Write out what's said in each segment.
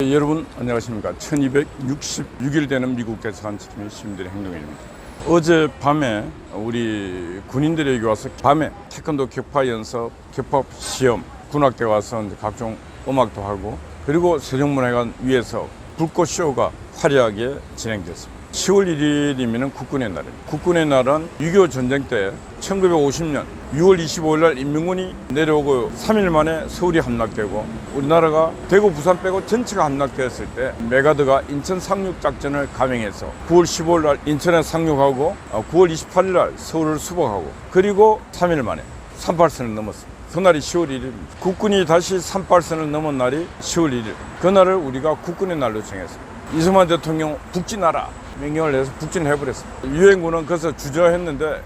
여러분 안녕하십니까. 1266일 되는 미국 대사관 지킴이 시민들의 행동일입니다. 어젯밤에 우리 군인들에게 와서 밤에 태권도 격파 연습, 격파 시험, 군악대 와서 이제 각종 음악도 하고, 그리고 세종문화회관 위에서 불꽃쇼가 화려하게 진행됐습니다. 10월 1일이면 국군의 날입니다. 국군의 날은 6.25 전쟁 때 1950년 6월 25일 날 인민군이 내려오고 3일 만에 서울이 함락되고, 우리나라가 대구, 부산 빼고 전체가 함락되었을 때 메가드가 인천 상륙 작전을 감행해서 9월 15일 날 인천에 상륙하고 9월 28일 날 서울을 수복하고, 그리고 3일 만에 38선을 넘었습니다. 그날이 10월 1일입니다. 국군이 다시 38선을 넘은 날이 10월 1일. 그날을 우리가 국군의 날로 정했습니다. 이승만 대통령 북진하라 명령을 내서 북진을 해버렸습니다. 유엔군은 그래서 주저했는데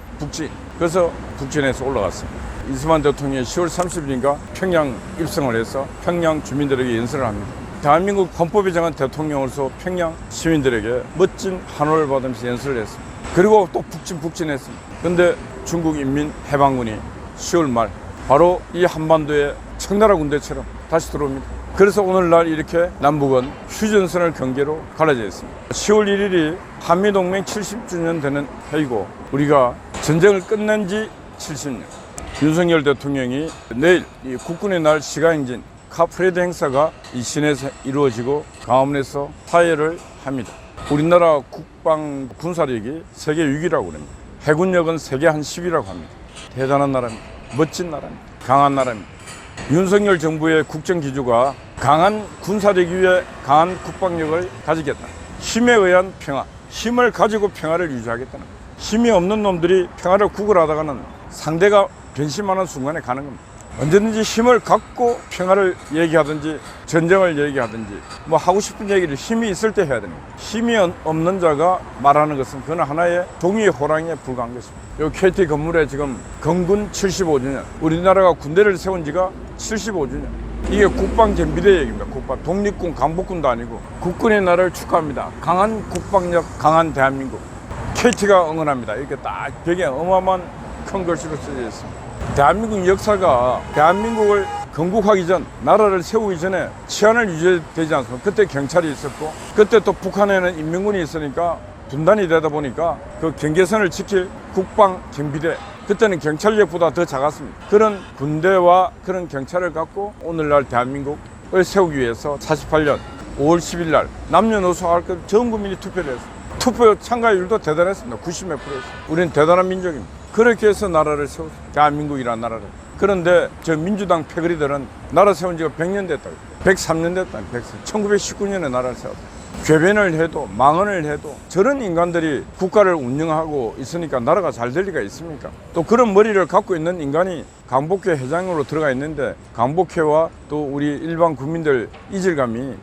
그래서 북진해서 올라갔습니다. 이승만 대통령이 10월 30일인가 평양 입성을 해서 평양 주민들에게 연설을 합니다. 대한민국 헌법에 정한 대통령으로서 평양 시민들에게 멋진 환호를 받으면서 연설을 했습니다. 그리고 또 북진했습니다. 그런데 중국 인민해방군이 10월 말 바로 이 한반도에 청나라 군대처럼 다시 들어옵니다. 그래서 오늘날 이렇게 남북은 휴전선을 경계로 갈라져 있습니다. 10월 1일이 한미동맹 70주년 되는 해이고, 우리가 전쟁을 끝낸 지 70년. 윤석열 대통령이 내일 이 국군의 날 시가행진 카프레드 행사가 이 시내에서 이루어지고 강화문에서 사회를 합니다. 우리나라 국방 군사력이 세계 6위라고 합니다. 해군력은 세계 한 10위라고 합니다. 대단한 나라입니다. 멋진 나라입니다. 강한 나라입니다. 윤석열 정부의 국정기조가 강한 군사력 위에 강한 국방력을 가지겠다. 힘에 의한 평화, 힘을 가지고 평화를 유지하겠다는 겁니다. 힘이 없는 놈들이 평화를 구걸하다가는 상대가 변심하는 순간에 가는 겁니다. 언제든지 힘을 갖고 평화를 얘기하든지 전쟁을 얘기하든지 뭐 하고 싶은 얘기를 힘이 있을 때 해야 됩니다. 힘이 없는 자가 말하는 것은 그건 하나의 종이의 호랑이에 불과한 것입니다. 이 KT 건물에 지금 건군 75주년, 우리나라가 군대를 세운 지가 75주년. 이게 국방전비대 얘기입니다. 독립군, 강복군도 아니고 국군의 날을 축하합니다. 강한 국방력, 강한 대한민국. KT가 응원합니다. 이렇게 딱 벽에 어마어마한 큰 글씨로 써져 있습니다. 대한민국 역사가 대한민국을 건국하기 전, 나라를 세우기 전에 치안을 유지되지 않습니까? 그때 경찰이 있었고, 그때 또 북한에는 인민군이 있으니까 분단이 되다 보니까 그 경계선을 지킬 국방경비대, 그때는 경찰력보다 더 작았습니다. 그런 군대와 그런 경찰을 갖고 오늘날 대한민국을 세우기 위해서 48년 5월 10일 날 남녀노소 할 것 전 국민이 투표를 했습니다. 투표 참가율도 대단했습니다. 90몇 %였습니다. 우리는 대단한 민족입니다. 그렇게 해서 나라를 세웠습니다. 대한민국이라는 나라를. 그런데 저 민주당 패거리들은 나라 세운 지가 100년 됐다고. 103년 됐다고. 1919년에 나라를 세웠다. 궤변을 해도 망언을 해도 저런 인간들이 국가를 운영하고 있으니까 나라가 잘 될 리가 있습니까? 또 그런 머리를 갖고 있는 인간이 강복회 회장으로 들어가 있는데, 강복회와 또 우리 일반 국민들 이질감이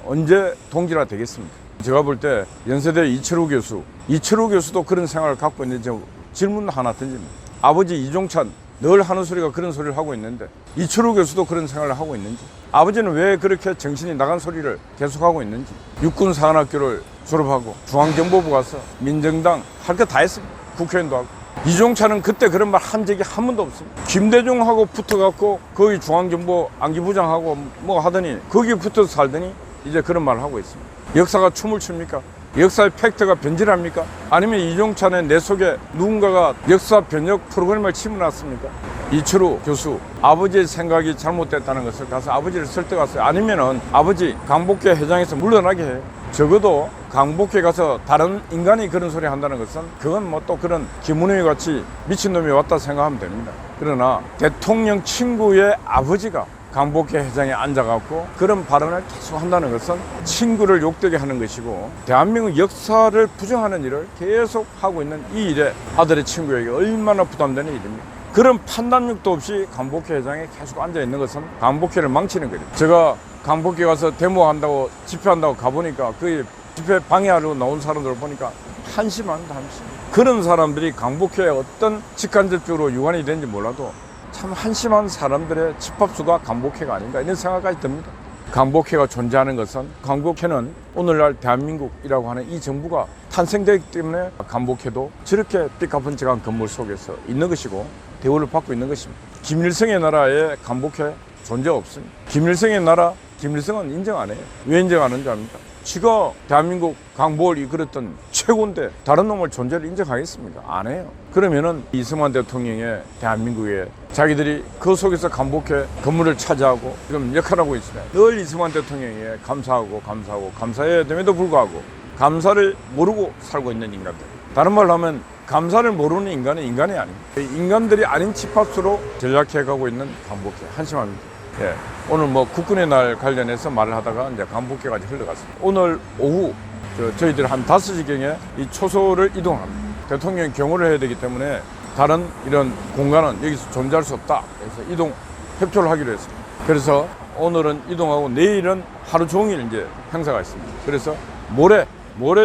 언제 동질화 되겠습니까? 제가 볼 때 연세대 이철우 교수도 그런 생각을 갖고 있는데 질문 하나 던집니다. 아버지 이종찬 늘 하는 소리가 그런 소리를 하고 있는데 이철우 교수도 그런 생각을 하고 있는지, 아버지는 왜 그렇게 정신이 나간 소리를 계속하고 있는지, 육군사관학교를 졸업하고 중앙정보부 가서 민정당 할 거 다 했습니다. 국회의원도 하고. 이종찬은 그때 그런 말 한 적이 한 번도 없습니다. 김대중하고 붙어갖고 거기 중앙정보 안기부장하고 뭐 하더니 거기 붙어서 살더니 이제 그런 말을 하고 있습니다. 역사가 춤을 춥니까? 역사의 팩트가 변질합니까? 아니면 이종찬의 내 속에 누군가가 역사 변혁 프로그램을 집어넣었습니까? 이철우 교수, 아버지의 생각이 잘못됐다는 것을 가서 아버지를 설득하세요. 아니면은 아버지 강복회 회장에서 물러나게 해요. 적어도 강복회 가서 다른 인간이 그런 소리 한다는 것은 그건 뭐 또 그런 김은희 같이 미친놈이 왔다 생각하면 됩니다. 그러나 대통령 친구의 아버지가 강복회 회장에 앉아갖고 그런 발언을 계속 한다는 것은 친구를 욕되게 하는 것이고, 대한민국 역사를 부정하는 일을 계속 하고 있는 이 일에 아들의 친구에게 얼마나 부담되는 일입니까? 그런 판단력도 없이 강복회 회장에 계속 앉아있는 것은 강복회를 망치는 거예요. 제가 강복회 가서 데모한다고 집회한다고 가보니까 그 집회 방해하려고 나온 사람들을 보니까 한심합니다. 한심. 그런 사람들이 강복회에 어떤 직간접적으로 유관이 되는지 몰라도 참 한심한 사람들의 집합수가 강복회가 아닌가 이런 생각까지 듭니다. 강복회가 존재하는 것은, 강복회는 오늘날 대한민국이라고 하는 이 정부가 탄생되기 때문에 강복회도 저렇게 삐까뻔쩍한 건물 속에서 있는 것이고 대우를 받고 있는 것입니다. 김일성의 나라에 강복회 존재가 없습니다. 김일성의 나라 김일성은 인정 안 해요. 왜 인정 안 하는 줄 압니까? 지가 대한민국 강복을 이끌었던 최고인데 다른 놈을 존재를 인정하겠습니까? 안 해요. 그러면은 이승만 대통령의 대한민국에 자기들이 그 속에서 강복해 건물을 차지하고 지금 역할하고 있으면 늘 이승만 대통령에 감사해야 됨에도 불구하고 감사를 모르고 살고 있는 인간들. 다른 말로 하면 감사를 모르는 인간은 인간이 아닙니다. 인간들이 아닌 집합수로 전략해가고 있는 강복해. 한심합니다. 예, 오늘 뭐 국군의 날 관련해서 말을 하다가 이제 강복해까지 흘러갔습니다. 오늘 오후 저희들 한 5시경에 이 초소를 이동합니다. 대통령 경호를 해야 되기 때문에 다른 이런 공간은 여기서 존재할 수 없다. 그래서 이동 협조를 하기로 했습니다. 그래서 오늘은 이동하고 내일은 하루 종일 이제 행사가 있습니다. 그래서 모레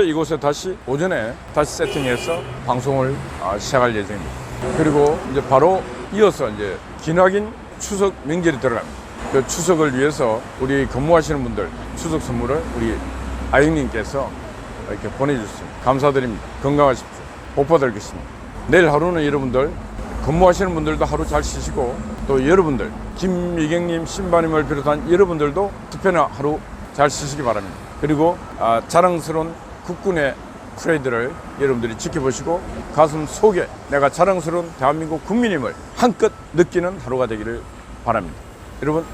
이곳에 다시 오전에 다시 세팅해서 방송을 시작할 예정입니다. 그리고 이제 바로 이어서 이제 기나긴 추석 명절이 들어갑니다. 그 추석을 위해서 우리 근무하시는 분들 추석 선물을 우리 아영님께서 이렇게 보내주셨습니다. 감사드립니다. 건강하십시오. 복 받을겠습니다. 내일 하루는 여러분들 근무하시는 분들도 하루 잘 쉬시고 또 여러분들 김미경님, 신바님을 비롯한 여러분들도 특별한 하루 잘 쉬시기 바랍니다. 그리고 자랑스러운 국군의 프레이드를 여러분들이 지켜보시고 가슴 속에 내가 자랑스러운 대한민국 국민임을 한껏 느끼는 하루가 되기를 바랍니다. 여러분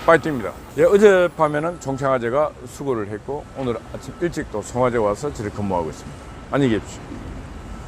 파이팅입니다. 예, 어젯밤에는 종창화재가 수고를 했고 오늘 아침 일찍 또 송화제 와서 저를 근무하고 있습니다. 안녕히 계십시오.